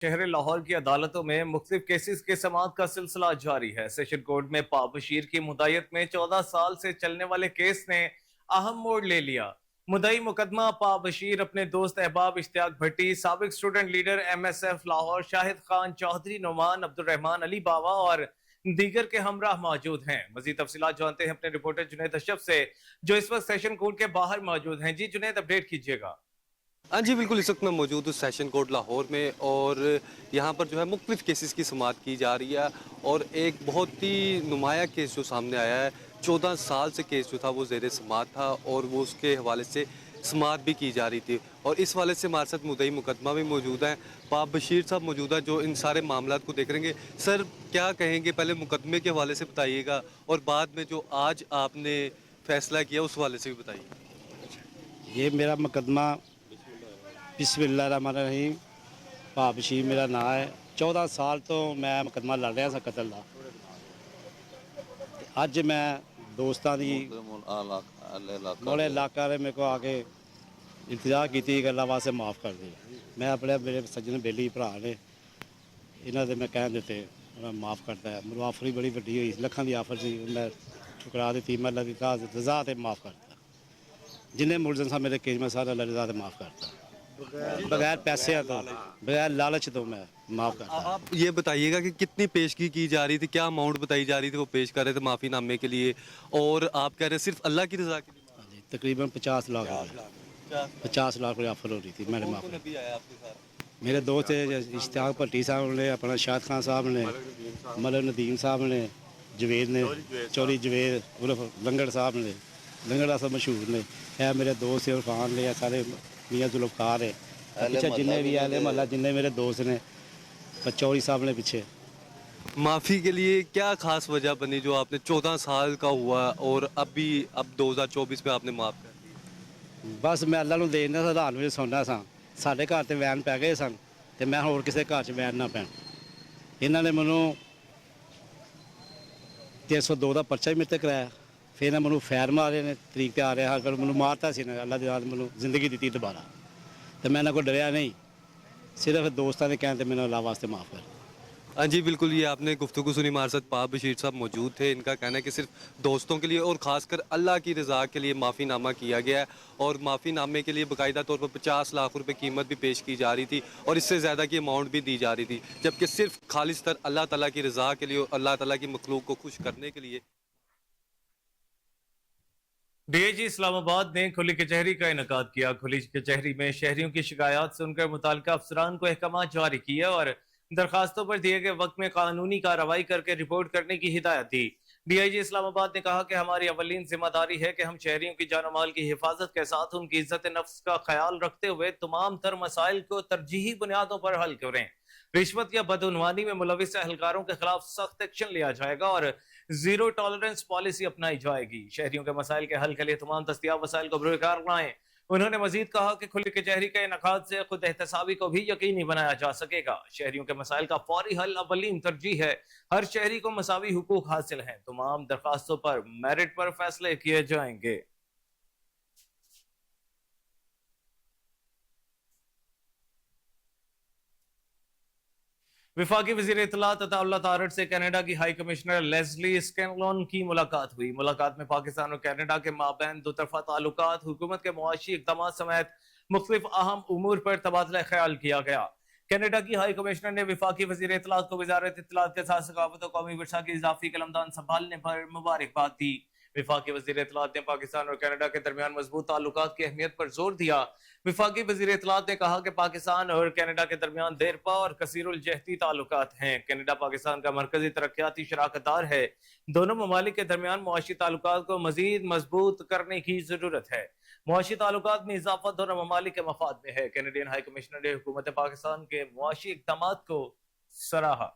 शहर लाहौर की अदालतों में मुख्तलिफ केसेस के समाअत का सिलसिला जारी है। सेशन कोर्ट में बशीर की मुदायत में 14 साल से चलने वाले केस ने अहम मोड़ ले लिया। मुदई मुकदमा बशीर अपने दोस्त अहबाब इश्तियाक भट्टी, साबिक student leader MSF Lahore Shahid Khan Chaudhry, Noman Abdurrahman Ali Bawa और दीगर के हमराह मौजूद हैं। मजीद तफसीलात जानते हैं अपने रिपोर्टर जुनैद अशरफ से, जो इस वक्त सेशन कोर्ट के बाहर मौजूद हैं। जी जुनैद, अपडेट कीजिएगा। हाँ जी, बिल्कुल। इस वक्त मैं मौजूद हूँ सेशन कोर्ट लाहौर में और यहाँ पर जो है मुख्तलिफ केसेस की समाअत की जा रही है और एक बहुत ही नुमाया केस जो सामने आया है। 14 साल से केस जो था वो ज़ेर समाअत था और वो उसके हवाले से समाअत भी की जा रही थी और इस हवाले से हमारे साथ मुद्दई मुकदमा भी मौजूद हैं। बशीर साहब मौजूद हैं जो इन सारे मामलात को देख रहेंगे। सर, क्या कहेंगे, पहले मुकदमे के हवाले से बताइएगा और बाद में जो आज आपने फैसला किया उस हवाले से भी बताइए। ये मेरा मुकदमा बिस्मिल्लाहिर्रहमानिर्रहीम बशीर मेरा नाम है। 14 साल तो मैं मुकदमा लड़ रहा था कतल का। अज मैं दोस्तों की मोड़े इलाका ने मेरे को आके इंतजार की कि अल्लाह वास्ते माफ़ कर दी। मैं अपने मेरे सज्जन बेली भरा ने इन्हों के मैं कह दिते, उन्हें माफ़ करता है। मेरी आफर ही बड़ी वड्डी हुई, लखों की आफर सी, मैं ठुकरा दी। मैं अल्लाह की रज़ा से माफ़ करता। जिन्हें मुलजम सा मेरे केस में सारा अल्लाह रज़ा से माफ़ करता, बगैर पैसे तो, बगैर लालच तो मैं माफ़ करता। आप ये बताइएगा कि कितनी पेशगी की जा रही थी, क्या अमाउंट बताई जा रही थी वो पेश कर रहे थे माफ़ी नामे के लिए, और आप कह रहे हैं सिर्फ अल्लाह की रज़ा के लिए? हाँ जी, तकरीबन 50 लाख 50 लाख रुपये ऑफर हो रही थी। मैंने माफ़ नबी आया आपके साथ? मेरे दोस्त इश्तियाक भट्टी साहब ने, अपना शाहिद खान साहब ने, मलक नदीम साहब ने, जवेद ने, चौधरी जवेद उर्फ लंगड़ साहब ने, लंगड़ा सब मशहूर ने, है मेरे दोस्त इरफान ने, सारे मियाँ जुल्फकार है पीछे, जिन्ने भी अहले महल्ला जिन्ने मेरे दोस्त ने, चौधरी साहब ने पीछे। माफ़ी के लिए क्या खास वजह बनी जो आपने 14 साल का हुआ और अब 2024 में आपने माफ़ कर दिया? बस मैं अल्लाह ਨੂੰ ਦੇਣਾ ਸਾਂ, ਰਾਤ ਨੂੰ ਸੌਂਦਾ ਸਾਂ। ਸਾਡੇ ਘਰ ਤੇ ਵੈਨ ਪੈ ਗਏ ਸਨ ਤੇ ਮੈਂ ਹੋਰ ਕਿਸੇ ਘਰ 'ਚ ਵੈਨ ਨਾ ਪੈਣ। ਇਹਨਾਂ ਨੇ ਮੈਨੂੰ 302 ਦਾ ਪਰਚਾ ਵੀ ਮੇਰੇ ਤੇ ਕਰਾਇਆ। ਫਿਰ ਇਹਨਾਂ ਮੈਨੂੰ ਫੈਰ ਮਾਰੇ ਨੇ, ਤਰੀਕ ਤੇ ਆ ਰਿਹਾ ਅਗਰ ਮੈਨੂੰ ਮਾਰਤਾ ਸੀ ਨਾ, ਅੱਲਾ ਦੀ ਰਾਤ ਮੈਨੂੰ ਜ਼ਿੰਦਗੀ ਦਿੱਤੀ ਦੁਬਾਰਾ ਤੇ ਮੈਂ ਇਹਨਾਂ ਕੋਲ ਡਰਿਆ ਨਹੀਂ। सिर्फ दोस्तों के कहते मैंने अल्लाह वास्ते माफ़ कर। हाँ जी, बिल्कुल। ये आपने गुफ्तगू सुनी, हमारे साथ बशीर साहब मौजूद थे। इनका कहना है कि सिर्फ दोस्तों के लिए और ख़ासकर अल्लाह की रज़ा के लिए माफ़ीनामा किया गया है और माफ़ीनामे के लिए बाकायदा तौर पर 50 लाख रुपए कीमत भी पेश की जा रही थी और इससे ज़्यादा की अमाउंट भी दी जा रही थी, जबकि सिर्फ खालिस्तर अल्लाह ताला की रज़ा के लिए और अल्लाह ताला की मखलूक को खुश करने के लिए। DIG इस्लामाबाद ने खुली कचहरी का इनेकाद किया। खुली कचहरी में शहरियों की शिकायत सुनकर मुताल्लिका अफसरान को अहकाम जारी किए और दरखास्तों पर दिए गए वक्त में कानूनी कार्रवाई करके रिपोर्ट करने की हिदायत दी। DIG इस्लामाबाद ने कहा कि हमारी अवलीन जिम्मेदारी है कि हम शहरियों की जान माल की हिफाजत के साथ उनकी इज्जत नफ्स का ख्याल रखते हुए तमाम तर मसाइल को तरजीही बुनियादों पर हल करें। रिश्वत या बदउनवानी में मुलविस एहलकारों के खिलाफ सख्त एक्शन लिया जाएगा और जीरो टॉलरेंस पॉलिसी अपनाई जाएगी। शहरियों के मसाइल के हल के लिए तमाम दस्तियाब वसाइल को बरकरार लाएं। उन्होंने मजीद कहा कि खुली कचहरी के इनेकाद से खुद एहतसाबी को भी यकीनी बनाया जा सकेगा। शहरियों के मसाइल का फौरी हल अवलीन तरजीह है। हर शहरी को मसावी हुकूक हासिल हैं। तमाम दरखास्तों पर मेरिट पर फैसले किए जाएंगे। विफाकी वज़ीर इत्तलात अताउल्लाह तारड़ से कनाडा की हाई कमिश्नर लेस्ली स्कैनलॉन की मुलाकात हुई। मुलाकात में पाकिस्तान और कनाडा के माबैन दो तरफा ताल्लुकात, हुकूमत के मुआशी इक़दामात समेत मुख्तलिफ अहम उमूर पर तबादला ख्याल किया गया। कनाडा की हाई कमिश्नर ने विफाकी वज़ीर इत्तलात को वज़ारत इत्तलात के साथ सकाफत और कौमी वर्षा की इजाफी कलमदान संभालने पर मुबारकबाद दी। विफाकी वज़ीर इत्तलात ने पाकिस्तान और कनाडा के दरमियान मजबूत ताल्लुकात की अहमियत पर जोर दिया। विफाकी वज़ीर इत्तलात ने कहा कि पाकिस्तान और कनाडा के दरमियान देरपा और कसीरुल जहती ताल्लुकात हैं। कनाडा पाकिस्तान का मरकजी तरक्याती शराकतदार है। दोनों ममालिक के दरमियान मुआशी ताल्लुकात को मजीद मजबूत करने की जरूरत है। मुआशी ताल्लुकात में इजाफा दोनों ममालिक के मफाद में है। कैनेडियन हाई कमिश्नर ने हुकूमत पाकिस्तान के मुआशी इक़दामात को सराहा।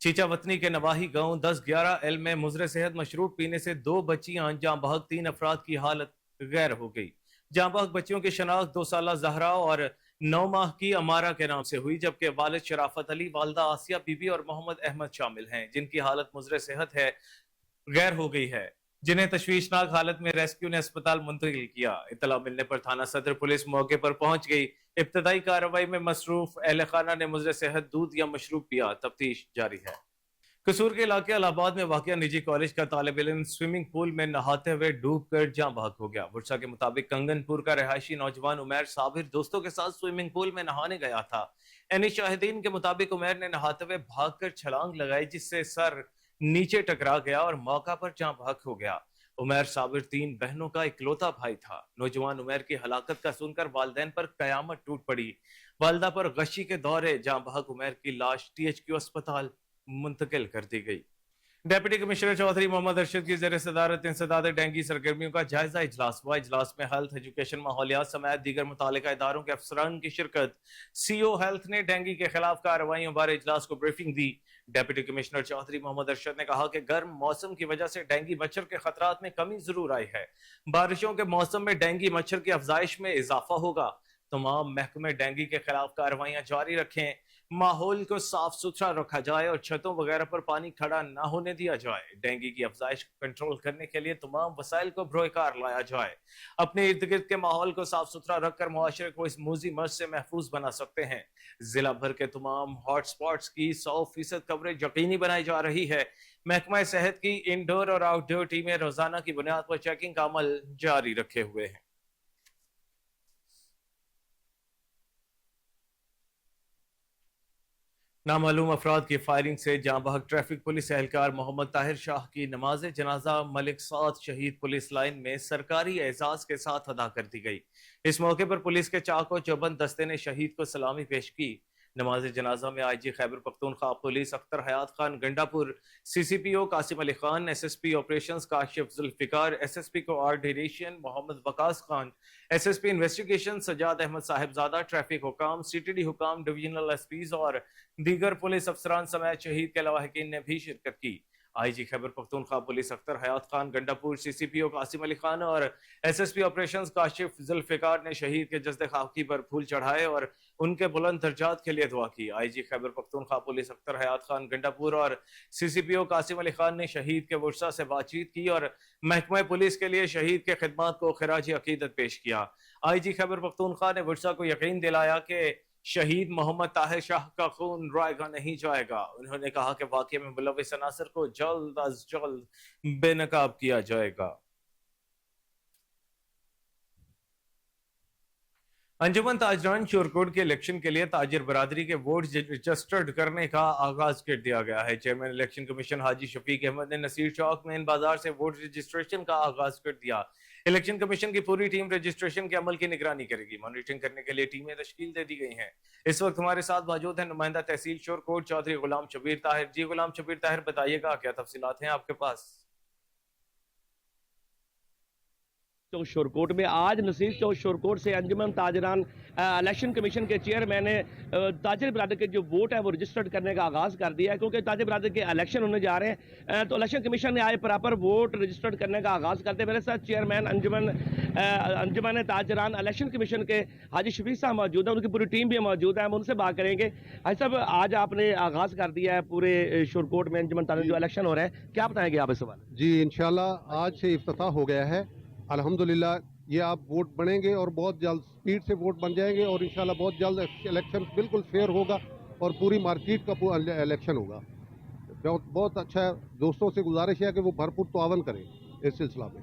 चीचा वतनी के नवाही गांव 10-11 में मुजरे सेहत मशरूब पीने से 2 बच्चियां जाँ बहक, 3 अफराद की हालत गैर हो गई। जाँ बहक बच्चियों की शनाख्त 2 साल जहरा और 9 माह की अमारा के नाम से हुई, जबकि वालिद शराफत अली, वालदा आसिया बीबी और मोहम्मद अहमद शामिल हैं, जिनकी हालत मुजरे सेहत है गैर हो गई है। जिन्हें तशवीशनाक हालत में रेस्क्यू ने अस्पताल मुंतकिल किया। इतला मिलने पर थाना सदर पुलिस मौके पर पहुंच गई। इब्तदाई कार्रवाई में मसरूफ अहल खाना ने मुजरे सेहत दूध या मशरूब पिया। तफ्तीश जारी है। कसूर के इलाके इलाहाबाद में वाक़िया निजी कॉलेज का तालिब इल्म स्विमिंग पूल में नहाते हुए डूब कर जाँ बहक हो गया। वर्षा के मुताबिक कंगनपुर का रहायशी नौजवान उमैर साबिर दोस्तों के साथ स्विमिंग पूल में नहाने गया था। यानी शाहिदीन के मुताबिक उमैर ने नहाते हुए भागकर छलांग लगाई, जिससे सर नीचे टकरा गया और मौका पर जाँ बहक हो गया। उमैर साबिर 3 बहनों का इकलौता भाई था। नौजवान उमैर की हलाकत का सुनकर वालिदैन पर कयामत टूट पड़ी। वालदा पर गशी के दौरे जाँ बहक उमैर की लाश THQ अस्पताल मुंतकिल कर दी गई। डेप्यूटी कमिश्नर चौधरी मोहम्मद अरशद की ज़ेर सदारत इंसदाद डेंगू सरगर्मियों का जायजा इजलास हुआ। इजलास में हेल्थ, एजुकेशन, माहौलियात समेत दीगर मुतालिका इदारों के अफसरान की शिरकत। CO हेल्थ ने डेंगू के खिलाफ कार्रवाइयों बारे इजलास को ब्रीफिंग दी। डेप्यूटी कमिश्नर चौधरी मोहम्मद अरशद ने कहा कि गर्म मौसम की वजह से डेंगू मच्छर के खतरात में कमी जरूर आई है। बारिशों के मौसम में डेंगू मच्छर की अफजाइश में इजाफा होगा। तमाम महकमे डेंगू के खिलाफ कार्रवाइयां जारी रखें। माहौल को साफ सुथरा रखा जाए और छतों वगैरह पर पानी खड़ा ना होने दिया जाए। डेंगू की अफजाइश को कंट्रोल करने के लिए तमाम वसाइल को बरोकार लाया जाए। अपने इर्द गिर्द के माहौल को साफ सुथरा रखकर मुआशरे को इस मूजी मर्ज से महफूज बना सकते हैं। जिला भर के तमाम हॉट स्पॉट्स की 100% कवरेज यकीनी बनाई जा रही है। महकमा सेहत की इंडोर और आउटडोर टीमें रोजाना की बुनियाद पर चेकिंग का अमल जारी रखे हुए हैं। नामालूम अफराद की फायरिंग से जाँ बहक ट्रैफिक पुलिस एहलकार मोहम्मद ताहिर शाह की नमाज जनाजा मलिक साद शहीद पुलिस लाइन में सरकारी एजाज के साथ अदा कर दी गई। इस मौके पर पुलिस के चाको चौबंद दस्ते ने शहीद को सलामी पेश की। नमाज जनाजा में IG Khyber Pakhtunkhwa police Akhtar Hayat Khan Gandapur, CCPO Qasim Ali Khan, SSP operations Kashif Zulfiqar, SSP coordination Mohammad Waqas Khan, SSP investigation Sajjad Ahmed Sahibzada, traffic हुकाम, CTD हुकाम, डिविजनल SPs और दीगर पुलिस अफसरान समेत शहीद के लवाहिकीन ने भी शिरकत की। IG Khyber Pakhtunkhwa police Akhtar Hayat Khan Gandapur, CCPO Qasim Ali Khan और SSP ऑपरेशंस काशिफ जुल्फिकार ने शहीद के जज्दे खाकी पर फूल चढ़ाए और उनके बुलंद दर्जात के लिए दुआ की। IG खैबर पख्तूनख्वा पुलिस अख्तर हयात खान गंडापुर और CCPO कासिम अली खान ने शहीद के वर्षा से बातचीत की और महकमा पुलिस के लिए शहीद के खिदमात को खिराज अकीदत पेश किया। IG खैबर पख्तूनख्वा ने वर्षा को यकीन दिलाया कि शहीद मोहम्मद ताहिर शाह का खून रायगा नहीं जाएगा। उन्होंने कहा कि वाक़ये में मुलव्विस अनासर को जल्द अज जल्द बेनकाब किया जाएगा। अंजुमन ताजरान शोरकोट के इलेक्शन के लिए ताजिर बरादरी के वोट रजिस्टर्ड करने का आगाज कर दिया गया है। चेयरमैन इलेक्शन कमीशन हाजी शफीक अहमद ने नसीर चौक मेन बाजार से वोट रजिस्ट्रेशन का आगाज कर दिया। इलेक्शन कमीशन की पूरी टीम रजिस्ट्रेशन के अमल की निगरानी करेगी। मॉनिटरिंग करने के लिए टीमें तश्कील दे दी गई हैं। इस वक्त हमारे साथ मौजूद है नुमाइंदा तहसील शोरकोट चौधरी गुलाम शबीर ताहिर। जी गुलाम शबीर ताहिर, बताइएगा क्या तफसीलात हैं आपके पास? चौक शोरकोट में आज नसीर चौक शोरकोट से अंजुमन ताजरान इलेक्शन कमीशन के चेयरमैन ने ताजिर बरादर के जो वोट है वो रजिस्टर्ड करने का आगाज़ कर दिया है, क्योंकि ताजिर बरादर के इलेक्शन होने जा रहे हैं। तो इलेक्शन कमीशन ने आज प्रॉपर वोट रजिस्टर्ड करने का आगाज़ करते। मेरे साथ चेयरमैन अंजुमन ताजरान इलेक्शन कमीशन के हाजी शफीक साहब मौजूद है, उनकी पूरी टीम भी मौजूद है, हम उनसे बात करेंगे। हाजी साहब, आज आपने आगाज़ कर दिया है पूरे शोरकोट में अंजुमन ताजरान जो इलेक्शन हो रहा है, क्या बताएंगे आप इस सवाल? जी, इंशाल्लाह आज से इफ्तिताह हो गया है। अल्हम्दुलिल्लाह ये आप वोट बनेंगे और बहुत जल्द स्पीड से वोट बन जाएंगे और इंशाल्लाह बहुत जल्द इलेक्शन बिल्कुल फेयर होगा और पूरी मार्केट का इलेक्शन होगा। बहुत अच्छा है। दोस्तों से गुजारिश है कि वो भरपूर तावन करें इस सिलसिला में।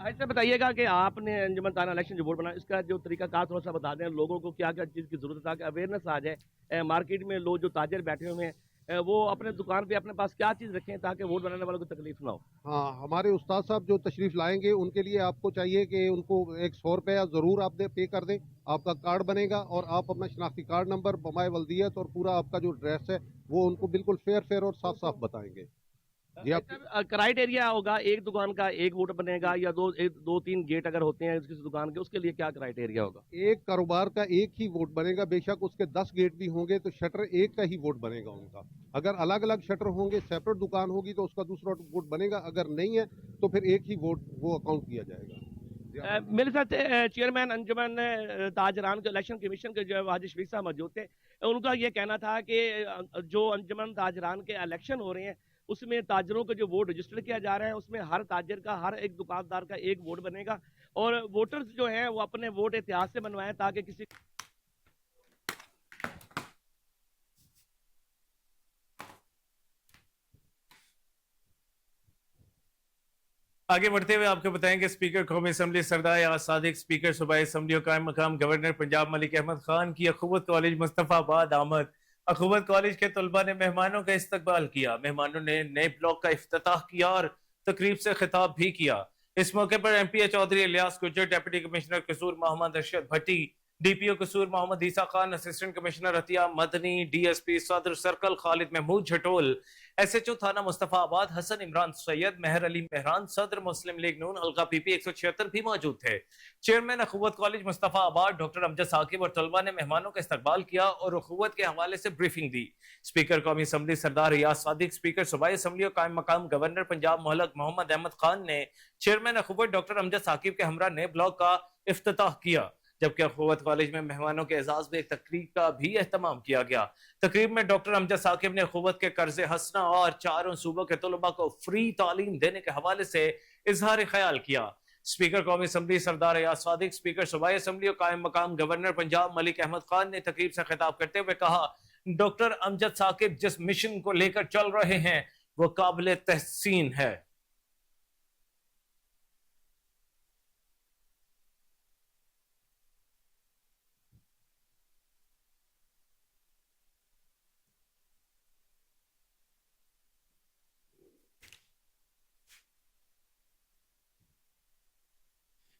ऐसा बताइएगा कि आपने अंजुमन ताजरान इलेक्शन जो वोट बना, इसका जो तरीका कार थोड़ा सा बता दें लोगों को, क्या क्या चीज़ की ज़रूरत है ताकि अवेयरनेस आ जाए। मार्केट में लोग जो ताजिर बैठे हुए हैं वो अपने दुकान पे अपने पास क्या चीज़ रखें ताकि वोट बनाने वालों को तकलीफ ना हो? हाँ, हमारे उस्ताद साहब जो तशरीफ़ लाएंगे उनके लिए आपको चाहिए कि उनको एक 100 रुपया ज़रूर आप पे कर दें। आपका कार्ड बनेगा और आप अपना शनाख्ती कार्ड नंबर, बमाए वल्दियत और पूरा आपका जो ड्रेस है वो उनको बिल्कुल फेयर और साफ साफ बताएंगे। क्राइटेरिया होगा एक दुकान का एक वोट बनेगा या दो तीन गेट अगर होते हैं किसी दुकान के, उसके लिए क्या क्राइटेरिया होगा? एक कारोबार का एक ही वोट बनेगा, बेशक उसके 10 गेट भी होंगे तो शटर एक का ही वोट बनेगा उनका। अगर अलग अलग शटर होंगे, सेपरेट दुकान होगी तो उसका दूसरा वोट बनेगा, अगर नहीं है तो फिर एक ही वोट वो अकाउंट किया जाएगा। मेरे साथ चेयरमैन अंजुमन ताजरान के इलेक्शन कमीशन के जो हाजी शफीक साहब मौजूद थे, उनका ये कहना था कि जो अंजुमन ताजरान के इलेक्शन हो रहे हैं اس میں تاجروں کا جو ووٹ رجسٹر کیا جا رہا ہے اس میں ہر تاجر کا, ہر ایک دکاندار کا ایک ووٹ بنے گا, اور ووٹرز جو ہیں وہ اپنے ووٹ اتحاد سے بنوائیں تاکہ کسی آگے بڑھتے ہوئے آپ کو بتائیں کہ اسپیکر قومی اسمبلی سردار یاز صادق, اسپیکر صوبائی اسمبلی اور قائم مقام گورنر پنجاب ملک احمد خان کی اخوت کالج مصطفیٰ آباد آمد. اخوت کالج کے طلبہ نے مہمانوں کا استقبال کیا. مہمانوں نے نئے بلاک کا افتتاح کیا اور تقریب سے خطاب بھی کیا. اس موقع پر ایم پی اے چودھری الیاس گجر, ڈیپٹی کمشنر قصور محمد ارشد بھٹی, ڈی پی او قصور محمد عیسیٰ خان, اسسٹنٹ کمشنر عطیہ مدنی, ڈی ایس پی صدر سرکل خالد محمود جھٹول, ایس ایچ او تھانہ مصطفیٰ آباد حسن عمران سید, مہر علی مہران, صدر مسلم لیگ نون حلقہ پی پی 176 بھی موجود تھے. چیئرمین اخوت کالج مصطفیٰ آباد ڈاکٹر امجد ثاقب اور طلبہ نے مہمانوں کا استقبال کیا اور اخوت کے حوالے سے بریفنگ دی. اسپیکر قومی اسمبلی سردار یاز صادق, اسپیکر صوبائی اسمبلی اور قائم مقام گورنر پنجاب مہلک محمد احمد خان نے چیئرمین اخوت ڈاکٹر امجد ثاقب کے ہمراہ نئے بلاک کا افتتاح کیا, جبکہ اخوت کالج میں مہمانوں کے اعزاز میں ایک تقریب کا بھی اہتمام کیا گیا. تقریب میں ڈاکٹر امجد ثاقب نے اخوت کے قرض حسنہ اور چاروں صوبوں کے طلباء کو فری تعلیم دینے کے حوالے سے اظہار خیال کیا. اسپیکر قومی اسمبلی سردار یاز صادق, اسپیکر صوبائی اسمبلی اور قائم مقام گورنر پنجاب ملک احمد خان نے تقریب سے خطاب کرتے ہوئے کہا, ڈاکٹر امجد ثاقب جس مشن کو لے کر چل رہے ہیں وہ قابل تحسین ہے.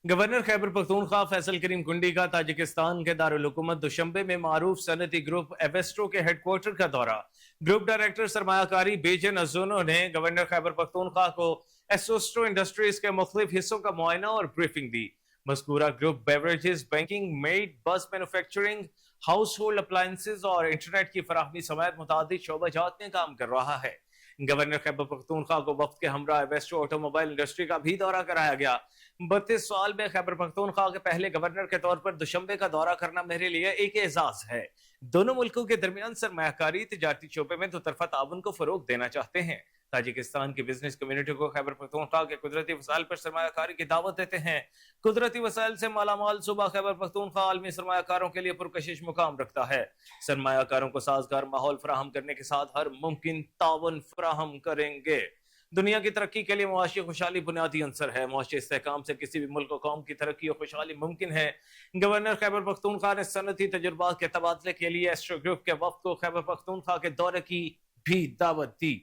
گورنر خیبر پختونخوا فیصل کریم کنڈی کا تاجکستان کے دارالحکومت دوشنبے میں معروف صنعتی گروپ ایویسٹرو کے ہیڈ کوارٹر کا دورہ. گروپ ڈائریکٹر سرمایہ کاری بیجن ازونو نے گورنر خیبر پختونخوا کو ایسوسٹرو انڈسٹریز کے مختلف حصوں کا معائنہ اور بریفنگ دی. مذکورہ گروپ بیوریجز, بینکنگ, میٹ, بس مینوفیکچرنگ, ہاؤس ہولڈ اپلائنسز اور انٹرنیٹ کی فراہمی سمیت متعدد شعبہ جات میں کام کر رہا ہے. گورنر خیبر پختونخوا کو وفد کے ہمراہ ایویسٹرو آٹو موبائل انڈسٹری کا بھی دورہ کرایا گیا. 32 سال میں خیبر پختونخوا کے پہلے گورنر کے طور پر دوشنبے کا دورہ کرنا میرے لیے ایک اعزاز ہے. دونوں ملکوں کے درمیان سرمایہ کاری, تجارتی شعبے میں دو طرفہ تعاون کو فروغ دینا چاہتے ہیں. تاجکستان کی بزنس کمیونٹی کو خیبر پختونخوا کے قدرتی وسائل پر سرمایہ کاری کی دعوت دیتے ہیں. قدرتی وسائل سے مالا مال صوبہ خیبر پختونخوا عالمی سرمایہ کاروں کے لیے پرکشش مقام رکھتا ہے. سرمایہ کاروں کو سازگار ماحول فراہم کرنے کے ساتھ ہر ممکن تعاون فراہم کریں گے. دنیا کی ترقی کے لیے معاشی خوشحالی بنیادی عنصر ہے. معاشی استحکام سے کسی بھی ملک و قوم کی ترقی اور خوشحالی ممکن ہے. گورنر خیبر پختونخوا نے صنعتی تجربات کے تبادلے کے لیے ایسٹرو گروپ کے وفد کو خیبر پختونخوا کے دورے کی بھی دعوت دی.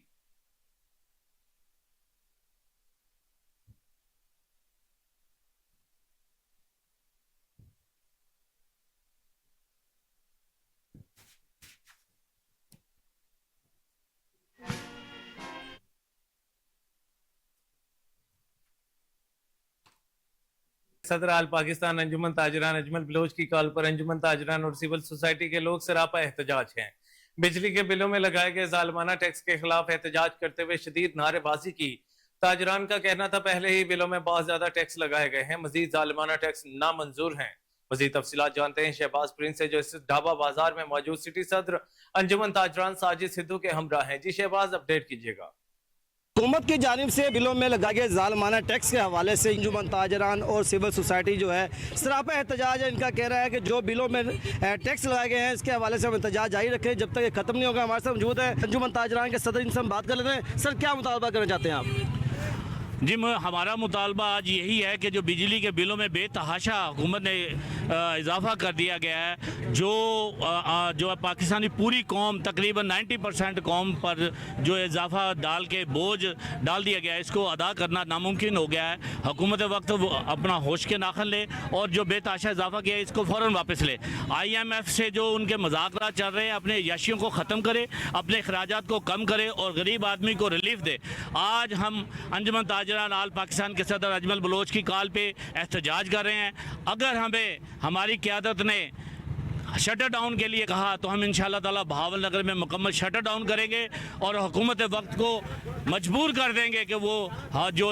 صدر آل پاکستان انجمن تاجران اجمل بلوچ کی کال پر انجمن تاجران اور سول سوسائٹی کے لوگ سراپا احتجاج ہیں. بجلی کے بلوں میں لگائے گئے ظالمانہ ٹیکس کے خلاف احتجاج کرتے ہوئے شدید نعرے بازی کی. تاجران کا کہنا تھا پہلے ہی بلوں میں بہت زیادہ ٹیکس لگائے گئے ہیں, مزید ظالمانہ ٹیکس نامنظور ہیں. مزید تفصیلات جانتے ہیں شہباز پرنس سے جو اس ڈھابا بازار میں موجود سٹی صدر انجمن تاجران ساجد سدھو کے ہمراہ ہیں. جی شہباز, اپڈیٹ کیجیے گا. حکومت کی جانب سے بلوں میں لگائے گئے ظالمانہ ٹیکس کے حوالے سے انجمن تاجران اور سول سوسائٹی جو ہے سراپا احتجاج ہے. ان کا کہہ رہا ہے کہ جو بلوں میں ٹیکس لگائے گئے ہیں اس کے حوالے سے ہم احتجاج جاری رکھیں جب تک یہ ختم نہیں ہوگا. ہمارے ساتھ موجود ہے انجمن تاجران کے صدر, ان سے ہم بات کر لیتے ہیں. سر, کیا مطالبہ کرنا چاہتے ہیں آپ؟ جی, ہمارا مطالبہ آج یہی ہے کہ جو بجلی کے بلوں میں بے تحاشا حکومت نے اضافہ کر دیا گیا ہے, جو پاکستانی پوری قوم تقریباً 90% قوم پر جو اضافہ ڈال کے بوجھ ڈال دیا گیا ہے, اس کو ادا کرنا ناممکن ہو گیا ہے. حکومت وقت اپنا ہوش کے ناخن لے اور جو بے تحاشا اضافہ کیا ہے اس کو فوراً واپس لے. IMF سے جو ان کے مذاکرات چل رہے ہیں اپنے عیاشیوں کو ختم کرے, اپنے اخراجات کو کم کرے اور غریب آدمی کو ریلیف دے. آج ہم انجمن تاجران آل پاکستان کے صدر اجمل بلوچ کی کال پہ احتجاج کر رہے ہیں. اگر ہمیں ہماری قیادت نے شٹر ڈاؤن کے لیے کہا تو ہم انشاءاللہ تعالی بہاول نگر میں مکمل شٹر ڈاؤن کریں گے اور حکومت وقت کو मजबूर कर देंगे कि वो हाँ जो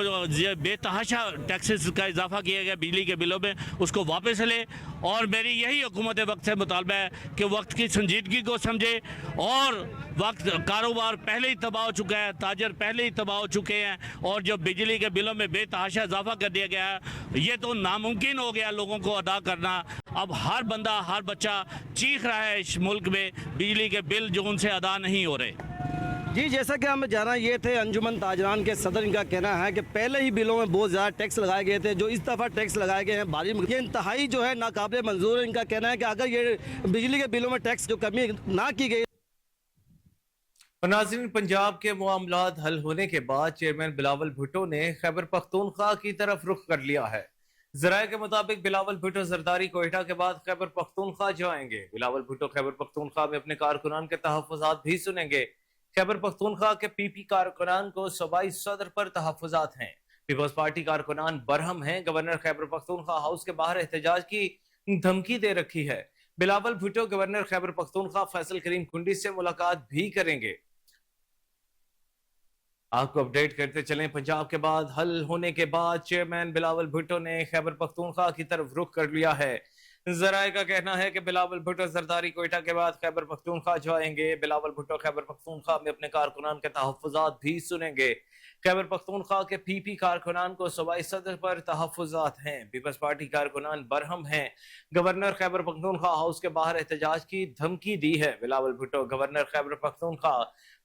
बेतहाशा टैक्सेस का इजाफा किया गया बिजली के बिलों में उसको वापस ले। और मेरी यही हुकूमत वक्त से मुतालबा है कि वक्त की संजीदगी को समझे और वक्त कारोबार पहले ही तबाह हो चुका है, ताजर पहले ही तबाह हो चुके हैं और जो बिजली के बिलों में बेतहाशा इजाफा कर दिया गया है ये तो नामुमकिन हो गया लोगों को अदा करना। अब हर बंदा हर बच्चा चीख रहा है इस मुल्क में बिजली के बिल जो उनसे अदा नहीं हो रहे। जी, जैसा कि हमें जाना, ये थे अंजुमन ताजरान के सदर। इनका कहना है कि पहले ही बिलों में बहुत ज़्यादा टैक्स लगाए गए थे, जो इस दफ़ा टैक्स लगाए गए हैं भारी, ये इंतहाई जो है नाकाबिल मंजूर है। इनका कहना है कि अगर ये बिजली के बिलों में टैक्स जो कमी ना की गई। नाज़रीन, पंजाब के मामलात हल होने के बाद चेयरमैन बिलावल भुट्टो ने खैबर पख्तूनख्वा की तरफ रुख कर लिया है। जराये के मुताबिक बिलावल भुट्टो जरदारी कोयटा के बाद खैबर पख्तूनख्वा जाएंगे। बिलावल भुट्टो खैबर पख्तूनख्वा में अपने कारकुनान के तहफ़्फ़ुज़ात भी सुनेंगे। खैबर पख्तूनख्वा के पीपी कारकुनान को सूबाई सदर पर तहफ़्फ़ुज़ात हैं। पीपल्स पार्टी कारकुनान बरहम हैं। गवर्नर खैबर पख्तूनख्वा हाउस के बाहर एहतजाज की धमकी दे रखी है। बिलावल भुट्टो गवर्नर खैबर पख्तूनख्वा फैसल करीम कुंडी से मुलाकात भी करेंगे। आपको अपडेट करते चलें, पंजाब के बाद हल होने के बाद चेयरमैन बिलावल भुट्टो ने खैबर पख्तूनख्वा की तरफ रुख कर लिया है। जराये का कहना है कि बिलावल भुट्टो जरदारी कोयटा के बाद खैबर पख्तूनख्वा जाएंगे। बिलावल भुट्टो खैबर पख्तूनख्वा में अपने कारकुनान के तहफ़्फ़ुज़ात भी सुनेंगे। खैबर पख्तूनख्वा के पीपी कारकुनान को सूबाई सदर पर तहफ़्फ़ुज़ात हैं। पीपल्स पार्टी कारकुनान बरहम हैं। गवर्नर खैबर पख्तूनख्वा हाउस के बाहर एहतजाज की धमकी दी है। बिलावल भुट्टो गवर्नर खैबर पख्तूनख्वा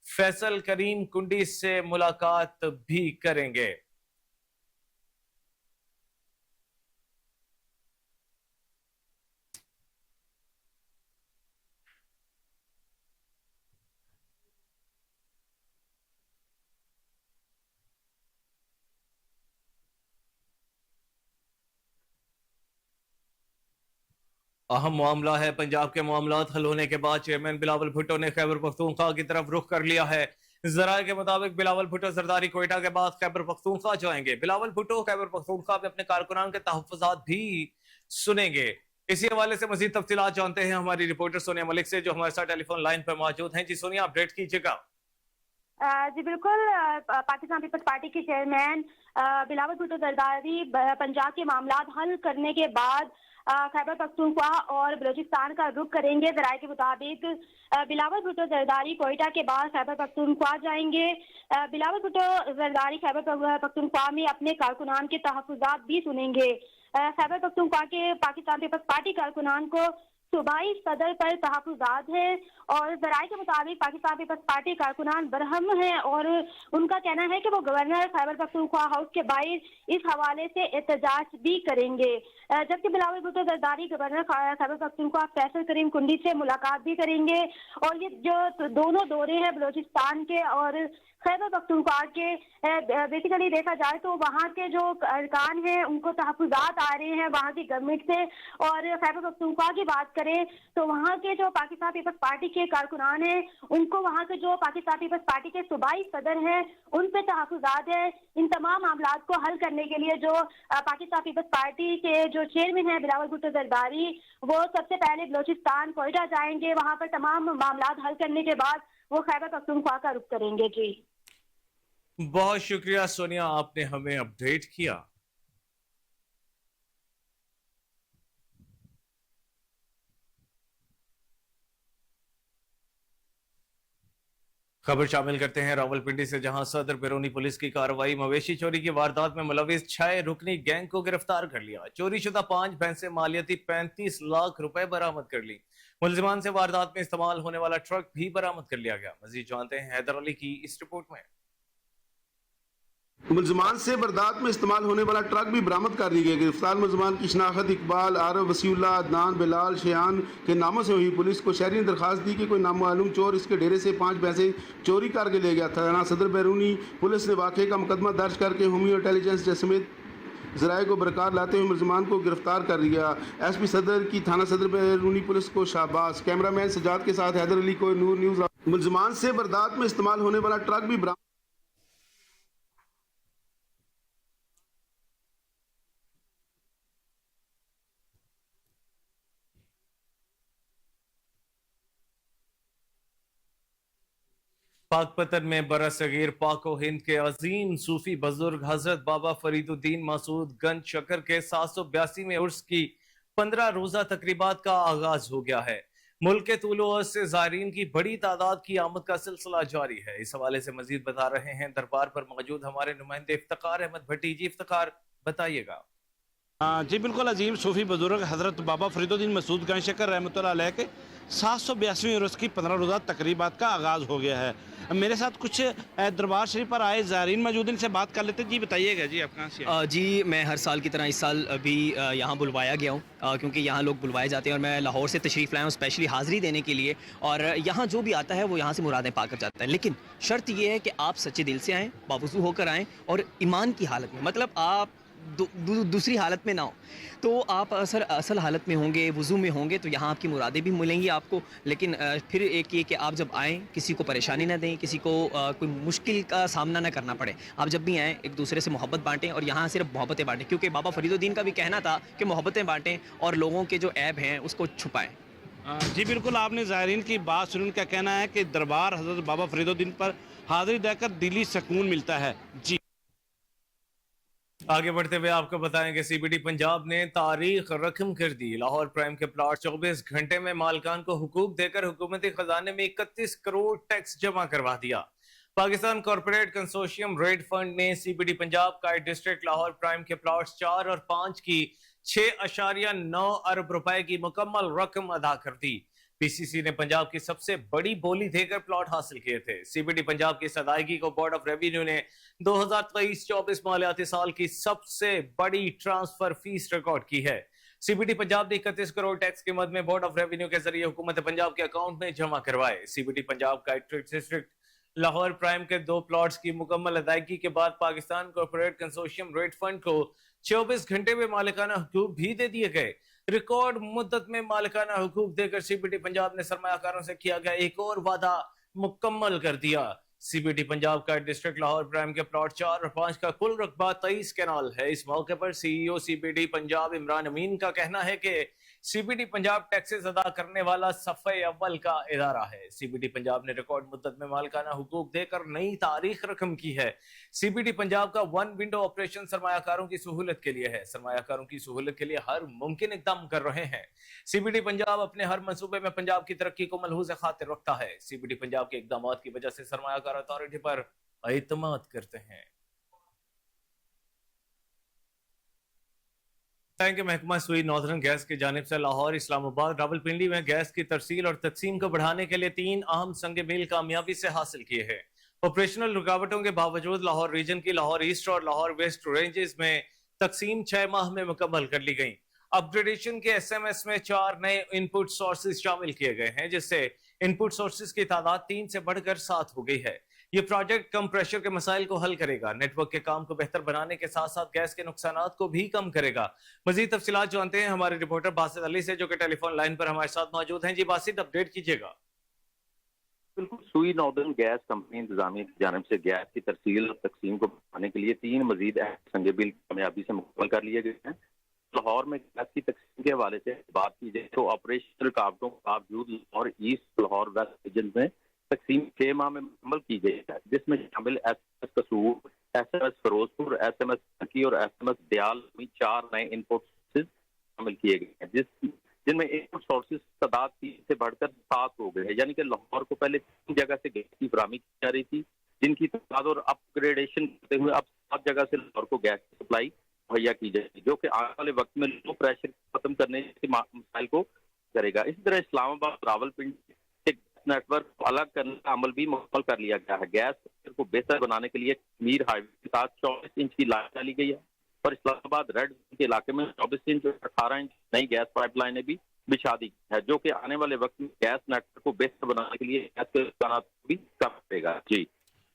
फैसल करीम कुंडी से मुलाकात भी करेंगे। अहम मामला है, पंजाब के मामलात हल होने के बाद चेयरमैन बिलावल भुट्टो ने खैबर पख्तूनख्वा की तरफ रुख कर लिया है। जराये के मुताबिक बिलावल भुट्टो जरदारी कोयटा के बाद खैबर पख्तूनख्वा जाएंगे। बिलावल भुट्टो खैबर पख्तूनख्वा में अपने कारकुनान के तहफ़्फ़ुज़ात भी सुनेंगे। इसी हवाले से मजीद तफसीलात जानते हैं हमारी रिपोर्टर सोनिया मलिक से, जो हमारे साथ टेलीफोन लाइन पर मौजूद हैं। जी सोनिया, अपडेट कीजिएगा। जी बिल्कुल, पाकिस्तान पीपल्स पार्टी के चेयरमैन बिलावल भुट्टो जरदारी पंजाब के मामलात हल करने के बाद खैबर पख्तूनख्वा और बलूचिस्तान का रुख करेंगे। जराये के मुताबिक बिलावल भुट्टो जरदारी कोयटा के बाद खैबर पख्तूनख्वा जाएंगे। बिलावल भुट्टो जरदारी खैबर पख्तूनख्वा में अपने कारकुनान के तहफ़्फ़ुज़ात भी सुनेंगे। खैबर पख्तूनख्वा के पाकिस्तान पीपल्स पार्टी कारकुनान को सूबाई सदर पर तहफ़्फ़ुज़ात है और जराये के मुताबिक पाकिस्तान पीपल्स पार्टी कारकुनान बरहम हैं और उनका कहना है कि वो गवर्नर खैबर पख्तूनख्वा हाउस के बाहर इस हवाले से एहतजाज भी करेंगे। जबकि बिलावल भुट्टो जरदारी गवर्नर खैबर पख्तूनख्वा फैसल करीम कुंडी से मुलाकात भी करेंगे। और ये जो दोनों दौरे हैं बलूचिस्तान के और खैबर पख्तूनख्वा के, बेसिकली देखा जाए तो वहाँ के जो अरकान हैं उनको तहफ़्फ़ुज़ात आ रहे हैं वहाँ की गवर्नमेंट से। और खैबर पख्तूनख्वा की बात करें तो वहाँ के जो पाकिस्तान पीपल्स पार्टी के कारकुनान हैं उनको वहाँ के जो पाकिस्तान पीपल्स पार्टी के सूबाई सदर हैं उन पे तहफ़्फ़ुज़ात है। इन तमाम मामलात को हल करने के लिए जो पाकिस्तान पीपल्स पार्टी के जो चेयरमैन हैं बिलावल भुट्टो जरदारी, वो सबसे पहले बलूचिस्तान कोयटा जाएंगे। वहाँ पर तमाम मामलात हल करने के बाद वो खैबर पख्तूनख्वा का रुख करेंगे। जी बहुत शुक्रिया सोनिया, आपने हमें अपडेट किया। खबर शामिल करते हैं रावलपिंडी से, जहां सदर बैरूनी पुलिस की कार्रवाई मवेशी चोरी की वारदात में मुलविस 6 रुकनी गैंग को गिरफ्तार कर लिया। चोरी शुदा 5 भैंसें मालियती 35 लाख रुपए बरामद कर ली। मुलजिमान से वारदात में इस्तेमाल होने वाला ट्रक भी बरामद कर लिया गया। मजीद जानते हैं हैदर अली की इस रिपोर्ट में। मुलजमान से वारदात में इस्तेमाल होने वाला ट्रक भी बरामद कर ली गई। गिरफ्तार मुलजमान की शनाख्त इकबाल, आरफ, वसीउल्लाह, अदनान, बिलाल, शेयान के नामों से हुई। पुलिस को शहरी ने दरखास्त दी कि कोई नामालूम चोर इसके डेरे से 5 भैंसें चोरी करके ले गया। थाना सदर बैरूनी पुलिस ने वाक़े का मुकदमा दर्ज करके होमियो इंटेलिजेंस समेत ज़राए को बरकरार लाते हुए मुलजमान को गिरफ्तार कर लिया। एसपी सदर की थाना सदर बैरूनी पुलिस को शाबाश। कैमरामैन सजाद के साथ हैदर अली को नूर न्यूज़। मुलजमान से वारदात में इस्तेमाल होने वाला ट्रक भी बरामद। पाकपतन में बरसगीर पाको हिंद के अजीम सूफी बुजुर्ग हजरत बाबा फरीदुद्दीन मसूद गंज शकर के 782वें उर्स की 15 रोजा तकरीबात का आगाज हो गया है। मुल्क के तूलो से ज़ायरीन की बड़ी तादाद की आमद का सिलसिला जारी है। इस हवाले से मजीद बता रहे हैं दरबार पर मौजूद हमारे नुमाइंदे इफ्तिकार अहमद भट्टी। जी इफ्तिकार, बताइएगा। जी बिल्कुल, अजीम सूफ़ी बुजुर्ग हज़रत बाबा फरीदुद्दीन मसूद गंज शकर रहमतुल्लाह अलैह के 782वें उर्स की 15 रोज़ा तकरीबात का आगाज़ हो गया है। मेरे साथ कुछ दरबार शरीफ पर आए ज़ायरीन मौजूद, इनसे बात कर लेते हैं। जी बताइएगा, जी आप कहाँ से आए? जी मैं हर साल की तरह इस साल भी यहाँ बुलवाया गया हूँ, क्योंकि यहाँ लोग बुलवाए जाते हैं और मैं लाहौर से तशरीफ़ लाया हूँ स्पेशली हाज़री देने के लिए। और यहाँ जो भी आता है वो यहाँ से मुरादें पाकर जाता है, लेकिन शर्त ये है कि आप सच्चे दिल से आएँ, बावज़ू होकर आएँ और ईमान की हालत में, मतलब आप दूसरी हालत में ना हो। तो आप असल हालत में होंगे, वज़ू में होंगे, तो यहाँ आपकी मुरादें भी मिलेंगी आपको। लेकिन फिर एक ये कि आप जब आएँ किसी को परेशानी ना दें, किसी को कोई मुश्किल का सामना ना करना पड़े। आप जब भी आएँ एक दूसरे से मोहब्बत बांटें और यहाँ सिर्फ मोहब्बतें बांटें, क्योंकि बाबा फरीदुद्दीन का भी कहना था कि मोहब्बतें बांटें और लोगों के जो ऐब हैं उसको छुपाएँ। जी बिल्कुल, आपने ज़ायरीन की बात सुन, उनका कहना है कि दरबार हज़रत बाबा फरीदुद्दीन पर हाज़िरी देकर दिली सुकून मिलता है। जी आगे बढ़ते हुए आपको बताएं कि सीबीडी पंजाब ने तारीख रकम कर दी। लाहौर प्राइम के प्लॉट 24 घंटे में मालकान को हुकूक देकर हुकूमती खजाने में 31 करोड़ टैक्स जमा करवा दिया। Pakistan corporate consortium red fund ने सीबीडी पंजाब का डिस्ट्रिक्ट लाहौर प्राइम के प्लॉट्स 4 और 5 की 6.9 अरब रुपए की मुकम्मल रकम अदा कर दी। पीसीसी ने पंजाब की सबसे बड़ी बोली देकर प्लॉट हासिल किए थे। सीबीडी पंजाब की अदायगी को बोर्ड ऑफ रेवेन्यू ने 2023-24 मालियाती साल की सबसे बड़ी ट्रांसफर फीस रिकॉर्ड की है। सीबीडी पंजाब ने 31 करोड़ टैक्स की मद में बोर्ड ऑफ रेवेन्यू के जरिए हुकूमत पंजाब के अकाउंट में जमा करवाए। सीबीडी पंजाब का डिस्ट्रिक्ट लाहौर प्राइम के 2 प्लॉट्स की मुकम्मल अदायगी के बाद Pakistan corporate consortium red fund को 24 घंटे में मालिकाना हुकूक भी दे दिए गए। रिकॉर्ड मुद्दत में मालिकाना हुकूक देकर सीबीडी पंजाब ने सरमायाकारों से किया गया एक और वादा मुकम्मल कर दिया। सीबीडी पंजाब का डिस्ट्रिक्ट लाहौर प्राइम के प्लॉट 4 और 5 का कुल रकबा 23 कैनाल है। इस मौके पर सीईओ सीबीडी पंजाब इमरान अमीन का कहना है कि सीबीडी पंजाब टैक्सेस अदा करने वाला सफ़े अव्वल का इदारा है। सीबीडी पंजाब ने रिकॉर्ड मुद्दत में मालिकाना हुकूक देकर नई तारीख रकम की है। सीबीडी पंजाब का वन विंडो ऑपरेशन सरमायाकारों की सहूलत के लिए है। सरमायाकारों की सहूलत के लिए हर मुमकिन इकदाम कर रहे हैं। सीबीडी पंजाब अपने हर मंसूबे में पंजाब की तरक्की को मलहूज़ खातिर रखता है। सीबीडी पंजाब के इकदामात की वजह से सरमायाकार अथॉरिटी पर एतमाद करते हैं। कि महकमा सुई नॉर्दर्न गैस की जानिब से लाहौर, इस्लामाबाद, रावलपिंडी में गैस की तरसील और तकसीम को बढ़ाने के लिए 3 अहम संग मील कामयाबी से हासिल किए हैं। ऑपरेशनल रुकावटों के बावजूद लाहौर रीजन की लाहौर ईस्ट और लाहौर वेस्ट रेंजेस में तकसीम 6 माह में मुकम्मल कर ली गई। अपग्रेडेशन के एसएमएस में 4 नए इनपुट सोर्सेज शामिल किए गए हैं, जिससे इनपुट सोर्सेज की तादाद 3 से बढ़कर 7 हो गई है। ये प्रोजेक्ट कम प्रेशर के मसाइल को हल करेगा, नेटवर्क के काम को बेहतर बनाने के साथ साथ गैस के नुकसानात को भी कम करेगा। मजीद तफसीलात जानते हैं हमारे रिपोर्टर बासित अली से, जो कि टेलीफोन लाइन पर हमारे साथ मौजूद हैं। जी बासित, अपडेट कीजिएगा। बिल्कुल, सुई नॉर्दर्न गैस कंपनी इंतजामिया की जानिब से गैस की तरसील और तकसीम को बढ़ाने के लिए 3 मजीद संग बिल कामयाबी से मुकम्मल कर लिए गए हैं। लाहौर में गैस की तकसीम के हवाले से बात की जाए तो ऑपरेशनल रुकावटों के बावजूद Lahore east, Lahore west region में तकसीम 6 माह में मुकम्मल की गई है, जिसमें शामिल एसएमएस कसूर, एसएमएस फिरोजपुर, एसएमएस की और एसएमएस दयाल में 4 नए इनपुट सोर्सेज शामिल किए गए हैं, जिनमें इनपुट सोर्सेज तादाद 3 से बढ़कर 7 हो गए हैं। यानी कि लाहौर को पहले 3 जगह से गैस की फराहमी की जा रही थी, जिनकी तादाद और अपग्रेडेशन करते हुए अब 7 जगह से लाहौर को गैस की सप्लाई मुहैया की जाएगी, जो कि आने वाले वक्त में लो प्रेशर खत्म करने के मसाइल को करेगा। इसी तरह इस्लामाबाद, रावलपिंडी नेटवर्क को अलग करने का अमल भी मुकम्मल कर लिया गया है। गैस को बेहतर बनाने के लिए मीर हाईवे के साथ 24 इंच की लाइन डाली गई है और इस्लामाबाद रेड के इलाके में 24 इंच और 18 इंच नई गैस पाइपलाइनें भी बिछा दी है, जो कि आने वाले वक्त में गैस नेटवर्क को बेहतर बनाने के लिए गैस के नुकसानात भी कम करेगा। जी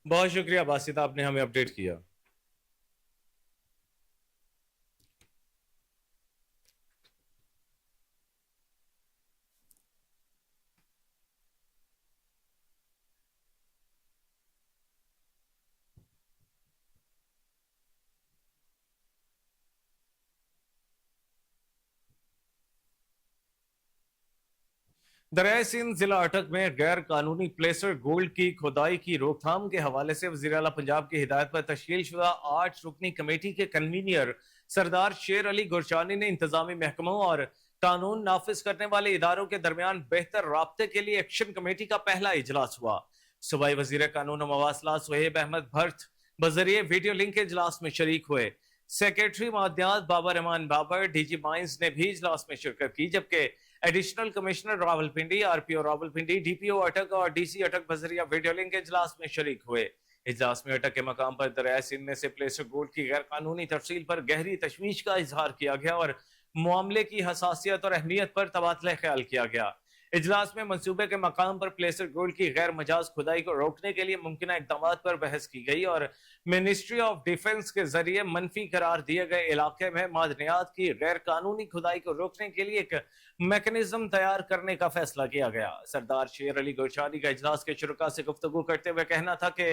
बहुत शुक्रिया बासित, आपने हमें अपडेट किया। दरियाए सिंध जिला अटक में गैर कानूनी प्लेसर गोल्ड की खुदाई की रोकथाम के हवाले से वज़ीर आला पंजाब की हिदायत पर तश्कील शुदा 8 रुकनी कमेटी के कन्वीनर सरदार शेर अली गुरशानी ने इंतजामी महकमों और कानून नाफिज करने वाले इदारों के दरमियान बेहतर राब्ते के लिए एक्शन कमेटी का पहला इजलास हुआ। सूबाई वज़ीर कानून और मवासलात सुहेब अहमद भट्ट बजरिए वीडियो लिंक के इजलास में शरीक हुए। सेक्रेटरी मादियात बाबर रहमान बाबर, डीजी माइंस ने भी इजलास में शिरकत की, जबकि additional commissioner Rawalpindi, RPO Rawalpindi, DPO Attock और डीसी अटक बजरिया वीडियो लिंक के इजलास में शरीक हुए। इजलास में अटक के मकाम पर दरियाए सिंध में से प्लेसर गोल्ड की गैर कानूनी तफसील पर गहरी तशवीश का इजहार किया गया और मामले की हसासियत और अहमियत पर तबादला ख्याल किया गया। इजलास में मंसूबे के मकाम पर प्लेसर गोल्ड की गैर मजाज खुदाई को रोकने के लिए मुमकिन इकदाम पर बहस की गई और मिनिस्ट्री ऑफ डिफेंस के जरिए मनफी करार दिए गए इलाके में मादनियात की गैर कानूनी खुदाई को रोकने के लिए एक मैकेनिज्म तैयार करने का फैसला किया गया। सरदार शेर अली गुरशानी का इजलास के शुरुका से गुफ्तगू करते हुए कहना था कि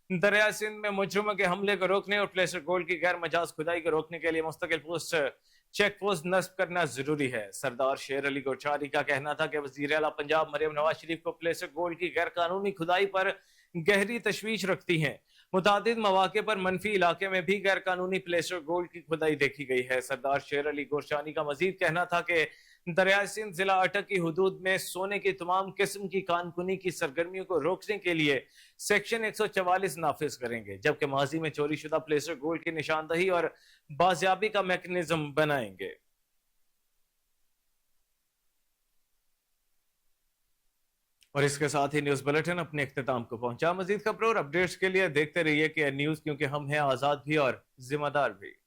दरिया सिंध में मुजरिमों के हमले को रोकने और प्लेसर गोल्ड की गैर मजाज खुदाई को रोकने के लिए मुस्तकिल पोस्ट चेक पोस्ट नस्ब करना जरूरी है। सरदार शेर अली गुरशानी का कहना था कि वज़ीर आला पंजाब मरियम नवाज शरीफ को प्लेसर गोल्ड की गैर कानूनी खुदाई पर गहरी तशवीश रखती हैं। मुतादिद मौके पर मनफी इलाके में भी गैर कानूनी प्लेसर गोल्ड की खुदाई देखी गई है। सरदार शेर अली गुरशानी का मजीद कहना था कि दरियाए सिंध जिला अटक की हुदूद में सोने की तमाम किस्म की कानकुनी की सरगर्मियों को रोकने के लिए सेक्शन 144 नाफिज करेंगे, जबकि माजी में चोरी शुदा प्लेसर गोल्ड की निशानदही और बाजियाबी का मैकेनिज्म बनाएंगे। और इसके साथ ही न्यूज बुलेटिन अपने इख्तिताम को पहुंचा। मजीद खबरों और अपडेट्स के लिए देखते रहिए KN न्यूज, क्योंकि हम हैं आजाद भी और जिम्मेदार भी।